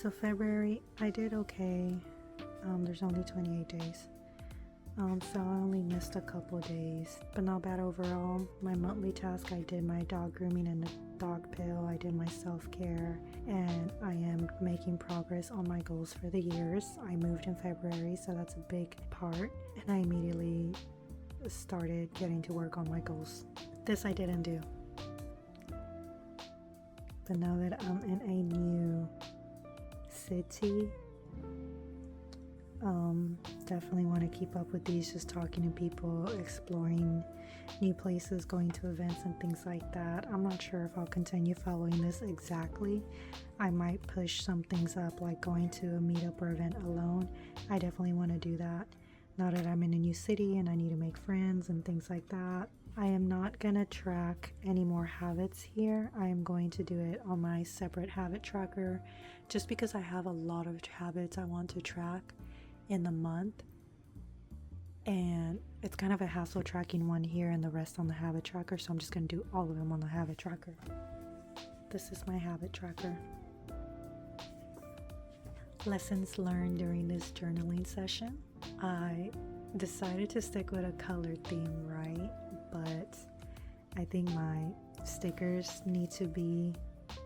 So February, I did okay. There's only 28 days. So I only missed a couple days, but not bad overall. My monthly task, I did my dog grooming and the dog pill, I did my self-care, and I am making progress on my goals for the years. I moved in February, so that's a big part, and I immediately started getting to work on my goals. This I didn't do. But now that I'm in a new city, definitely want to keep up with these, just talking to people, exploring new places, going to events and things like that. I'm not sure if I'll continue following this exactly. I might push some things up, like going to a meetup or event alone. I definitely want to do that now that I'm in a new city and I need to make friends and things like that. I am not going to track any more habits here. I am going to do it on my separate habit tracker, just because I have a lot of habits I want to track in the month, and it's kind of a hassle tracking one here and the rest on the habit tracker, so I'm just going to do all of them on the habit tracker. This is my habit tracker. Lessons learned during this journaling session. I decided to stick with a color theme, right? But I think my stickers need to be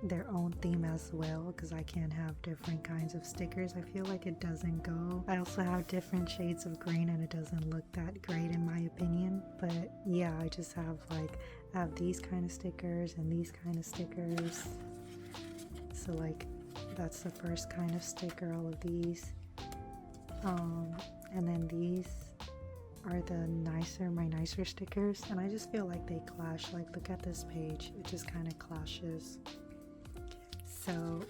their own theme as well, because I can't have different kinds of stickers. I feel like it doesn't go. I also have different shades of green and it doesn't look that great in my opinion. But yeah, I just have I have these kind of stickers and these kind of stickers. So that's the first kind of sticker, all of these. And then these are my nicer stickers, and I just feel like they clash. Look at this page, it just kind of clashes. So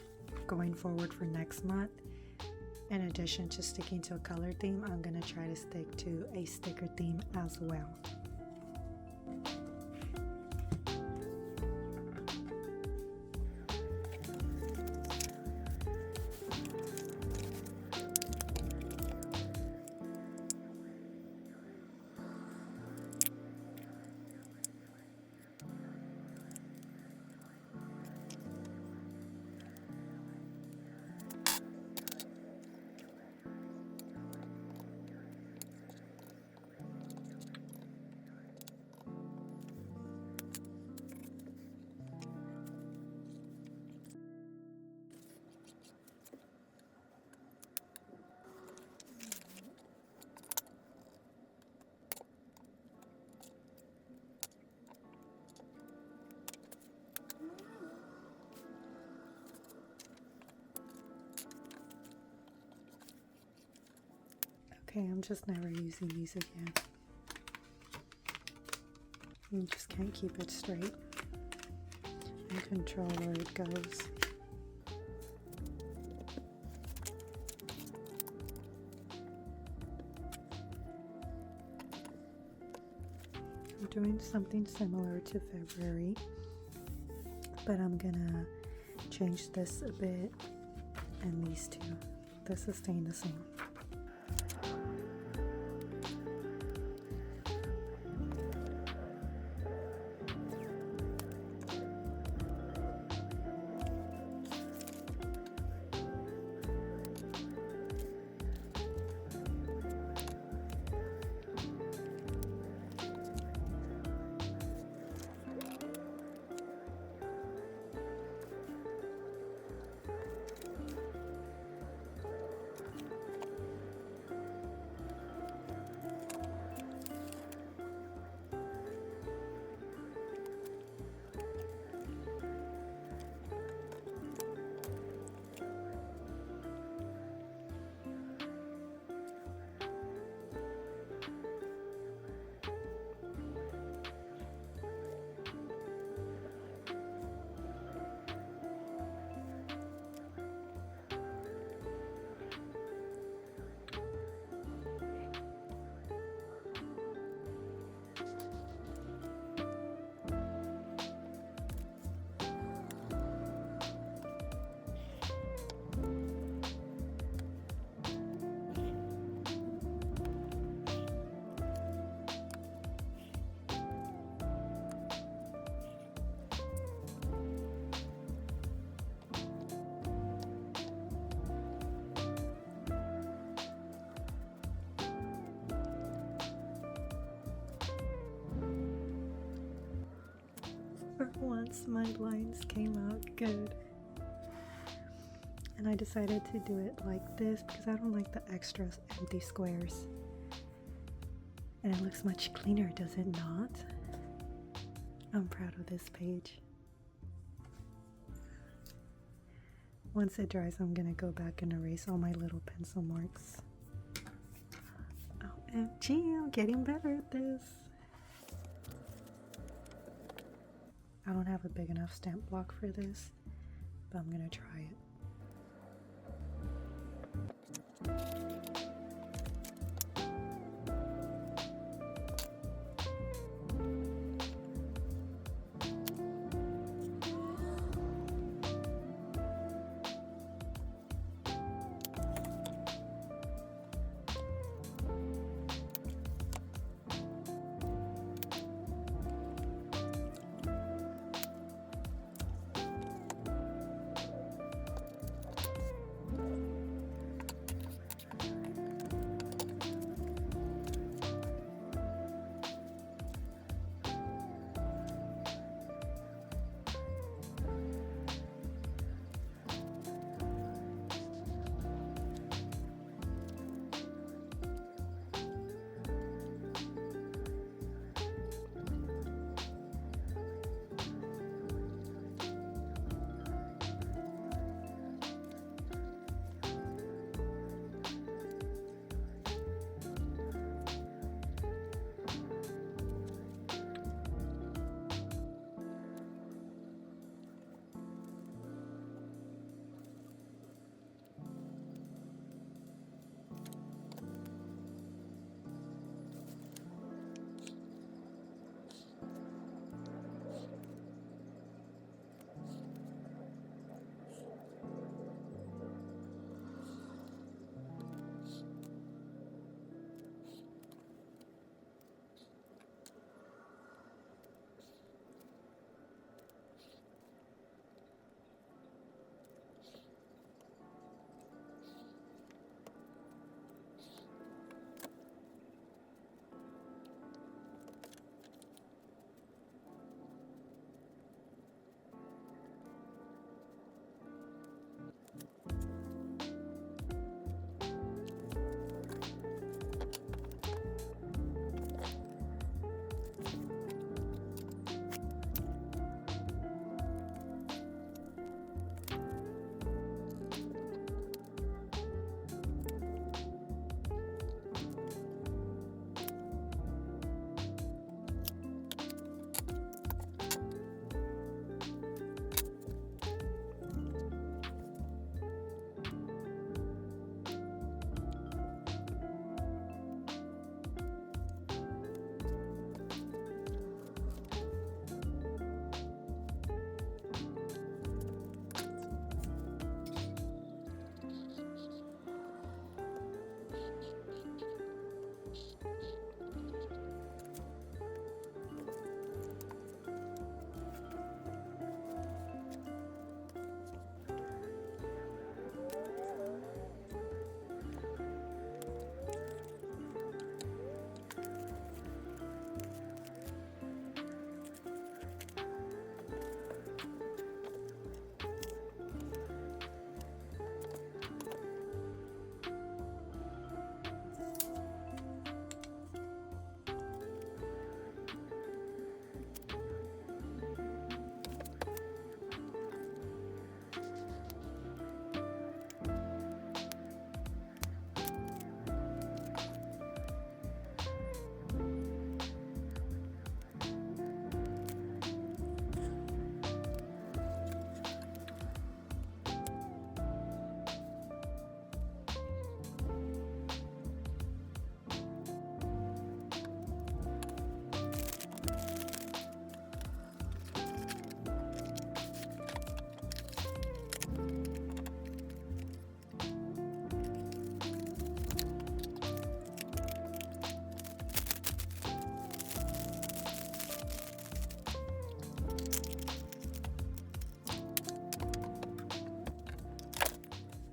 going forward for next month, in addition to sticking to a color theme, I'm gonna try to stick to a sticker theme as well. Okay, I'm just never using these again. You just can't keep it straight and control where it goes. I'm doing something similar to February, but I'm gonna change this a bit, and these two. This is staying the same. For once, my lines came out good. And I decided to do it like this because I don't like the extra empty squares. And it looks much cleaner, does it not? I'm proud of this page. Once it dries, I'm gonna go back and erase all my little pencil marks. OMG, I'm getting better at this. I don't have a big enough stamp block for this, but I'm gonna try it.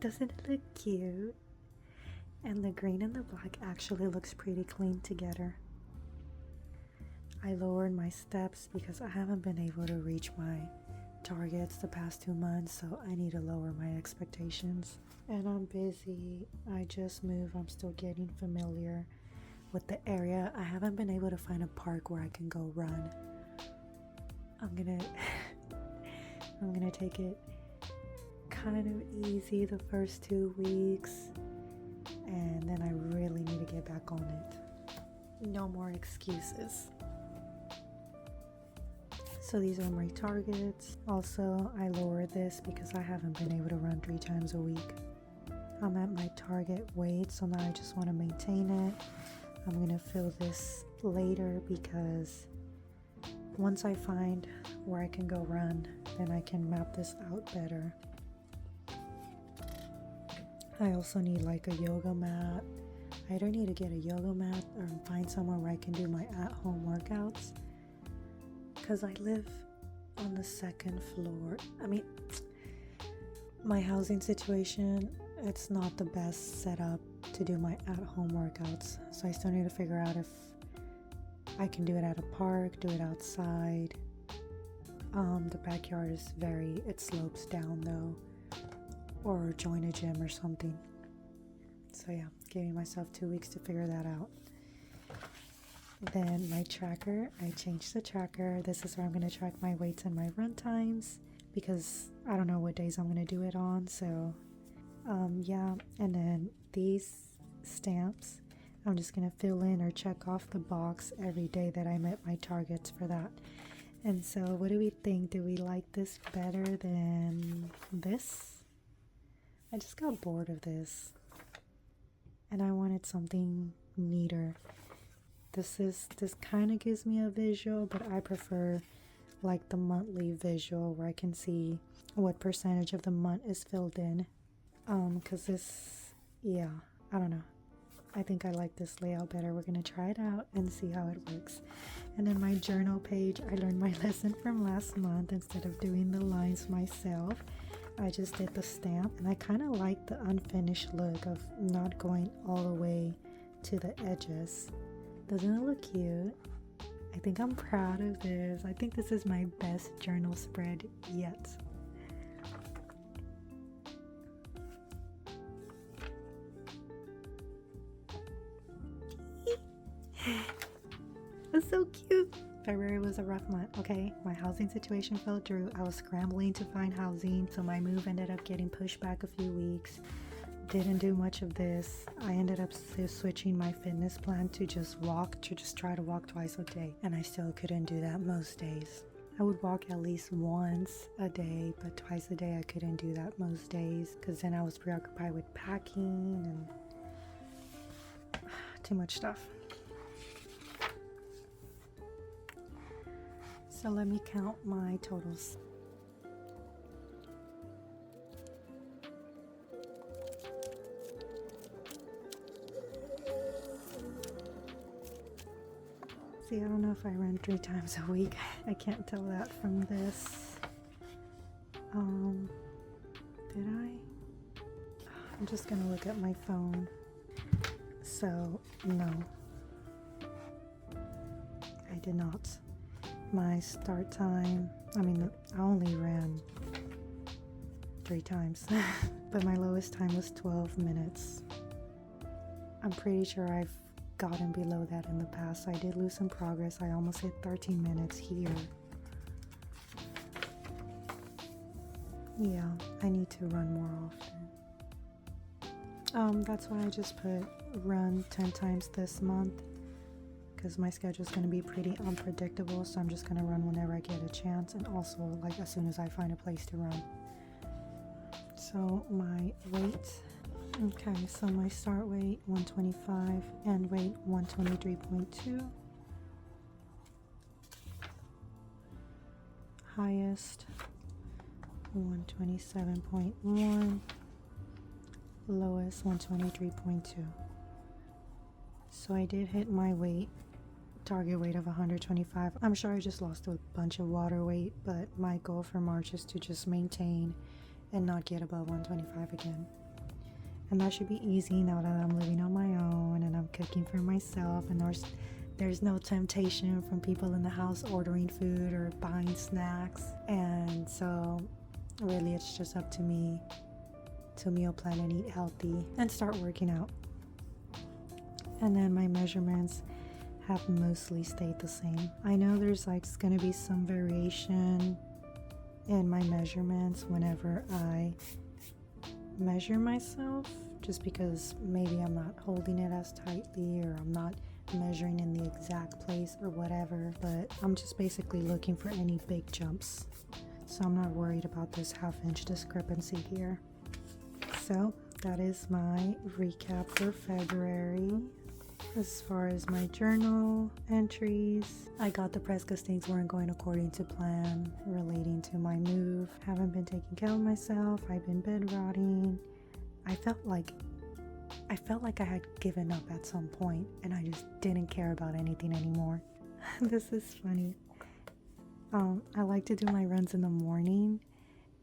Doesn't it look cute? And the green and the black actually looks pretty clean together. I lowered my steps because I haven't been able to reach my targets the past 2 months, so I need to lower my expectations. And I'm busy. I just moved. I'm still getting familiar with the area. I haven't been able to find a park where I can go run. I'm gonna take it kind of easy the first 2 weeks, and then I really need to get back on it. No more excuses. So these are my targets. Also, I lowered this because I haven't been able to run 3 times a week. I'm at my target weight, so now I just want to maintain it. I'm gonna fill this later because once I find where I can go run, then I can map this out better. I also need like a yoga mat. I either need to get a yoga mat or find somewhere where I can do my at-home workouts, because I live on the 2nd floor. I mean, my housing situation, it's not the best setup to do my at-home workouts, so I still need to figure out if I can do it at a park, do it outside. The backyard is it slopes down though, or join a gym or something. So yeah, giving myself 2 weeks to figure that out. Then my tracker, I changed the tracker. This is where I'm going to track my weights and my run times, because I don't know what days I'm going to do it on. So yeah, and then these stamps, I'm just going to fill in or check off the box every day that I met my targets for that. And so what do we think? Do we like this better than this? I just got bored of this and I wanted something neater. This kind of gives me a visual, but I prefer like the monthly visual where I can see what percentage of the month is filled in. Because this, yeah, I don't know. I think I like this layout better. We're going to try it out and see how it works. And then my journal page, I learned my lesson from last month. Instead of doing the lines myself, I just did the stamp. And I kind of like the unfinished look of not going all the way to the edges. Doesn't it look cute? I think I'm proud of this. I think this is my best journal spread yet. That's so cute. February was a rough month. Okay, my housing situation fell through. I was scrambling to find housing, so my move ended up getting pushed back a few weeks. Didn't do much of this. I ended up switching my fitness plan to just try to walk twice a day, and I still couldn't do that most days. I would walk at least once a day, but twice a day I couldn't do that most days, because then I was preoccupied with packing and too much stuff. So let me count my totals. See, I don't know if I run 3 times a week. I can't tell that from this. Did I? I'm just gonna look at my phone. So, no. I did not. My start time, I only ran 3 times, but my lowest time was 12 minutes. I'm pretty sure I've gotten below that in the past. I did lose some progress. I almost hit 13 minutes here. Yeah, I need to run more often. That's why I just put run 10 times this month, because my schedule is going to be pretty unpredictable, so I'm just going to run whenever I get a chance, and also like as soon as I find a place to run. So my weight, okay, so my start weight 125, end weight 123.2, highest 127.1, lowest 123.2. So I did hit my weight, target weight of 125. I'm sure I just lost a bunch of water weight, but my goal for March is to just maintain and not get above 125 again. And that should be easy now that I'm living on my own and I'm cooking for myself, and there's no temptation from people in the house ordering food or buying snacks. And so really it's just up to me to meal plan and eat healthy and start working out. And then my measurements have mostly stayed the same. I know there's like going to be some variation in my measurements whenever I measure myself, just because maybe I'm not holding it as tightly or I'm not measuring in the exact place or whatever, but I'm just basically looking for any big jumps, so I'm not worried about this half-inch discrepancy here. So that is my recap for February. As far as my journal entries, I got depressed because things weren't going according to plan relating to my move. Haven't been taking care of myself. I've been bed rotting. I felt like I had given up at some point and I just didn't care about anything anymore. This is funny. I like to do my runs in the morning,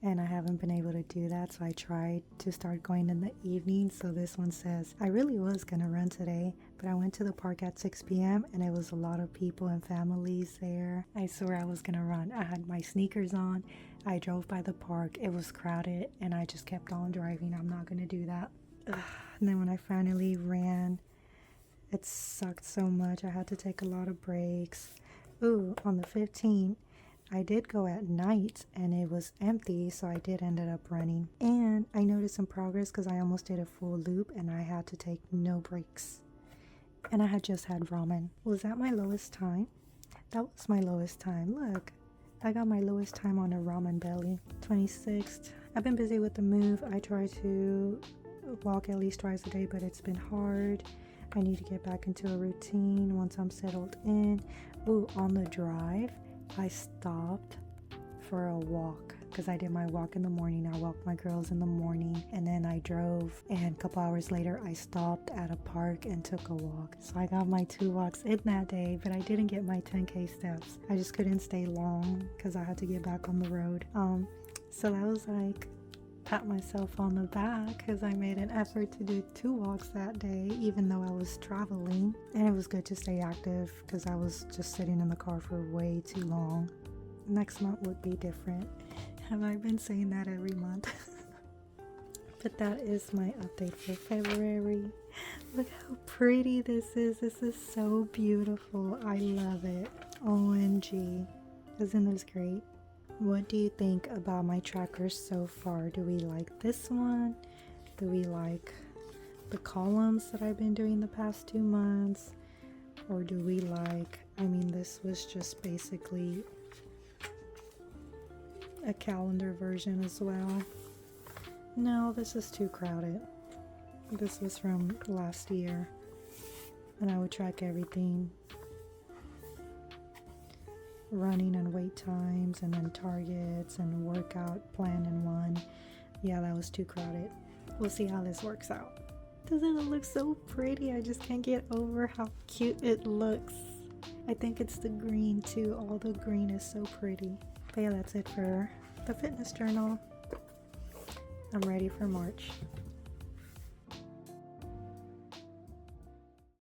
and I haven't been able to do that, so I tried to start going in the evening. So this one says, I really was gonna run today, but I went to the park at 6 p.m. and it was a lot of people and families there. I swore I was gonna run. I had my sneakers on. I drove by the park. It was crowded and I just kept on driving. I'm not gonna do that. Ugh. And then when I finally ran, it sucked so much. I had to take a lot of breaks. Ooh, on the 15th, I did go at night and it was empty, so I did ended up running. And I noticed some progress because I almost did a full loop and I had to take no breaks. And I had just had ramen. Was that my lowest time? That was my lowest time. Look, I got my lowest time on a ramen belly. 26th. I've been busy with the move. I try to walk at least twice a day, but it's been hard. I need to get back into a routine once I'm settled in. Ooh, on the drive, I stopped for a walk because I did my walk in the morning. I walked my girls in the morning and then I drove, and a couple hours later I stopped at a park and took a walk. So I got my 2 walks in that day, but I didn't get my 10K steps. I just couldn't stay long because I had to get back on the road. So that was like, pat myself on the back because I made an effort to do 2 walks that day, even though I was traveling. And it was good to stay active because I was just sitting in the car for way too long. Next month would be different. Have I been saying that every month? But that is my update for February. Look how pretty this is. This is so beautiful. I love it. OMG. Isn't this great? What do you think about my trackers so far? Do we like this one? Do we like the columns that I've been doing the past 2 months? Or do we like, this was just basically a calendar version as well. No, this is too crowded. This was from last year, and I would track everything. Running and wait times, and then targets and workout plan in one. Yeah, that was too crowded. We'll see how this works out. Doesn't it look so pretty? I just can't get over how cute it looks. I think it's the green too. All the green is so pretty. But yeah, that's it for the fitness journal. I'm ready for March.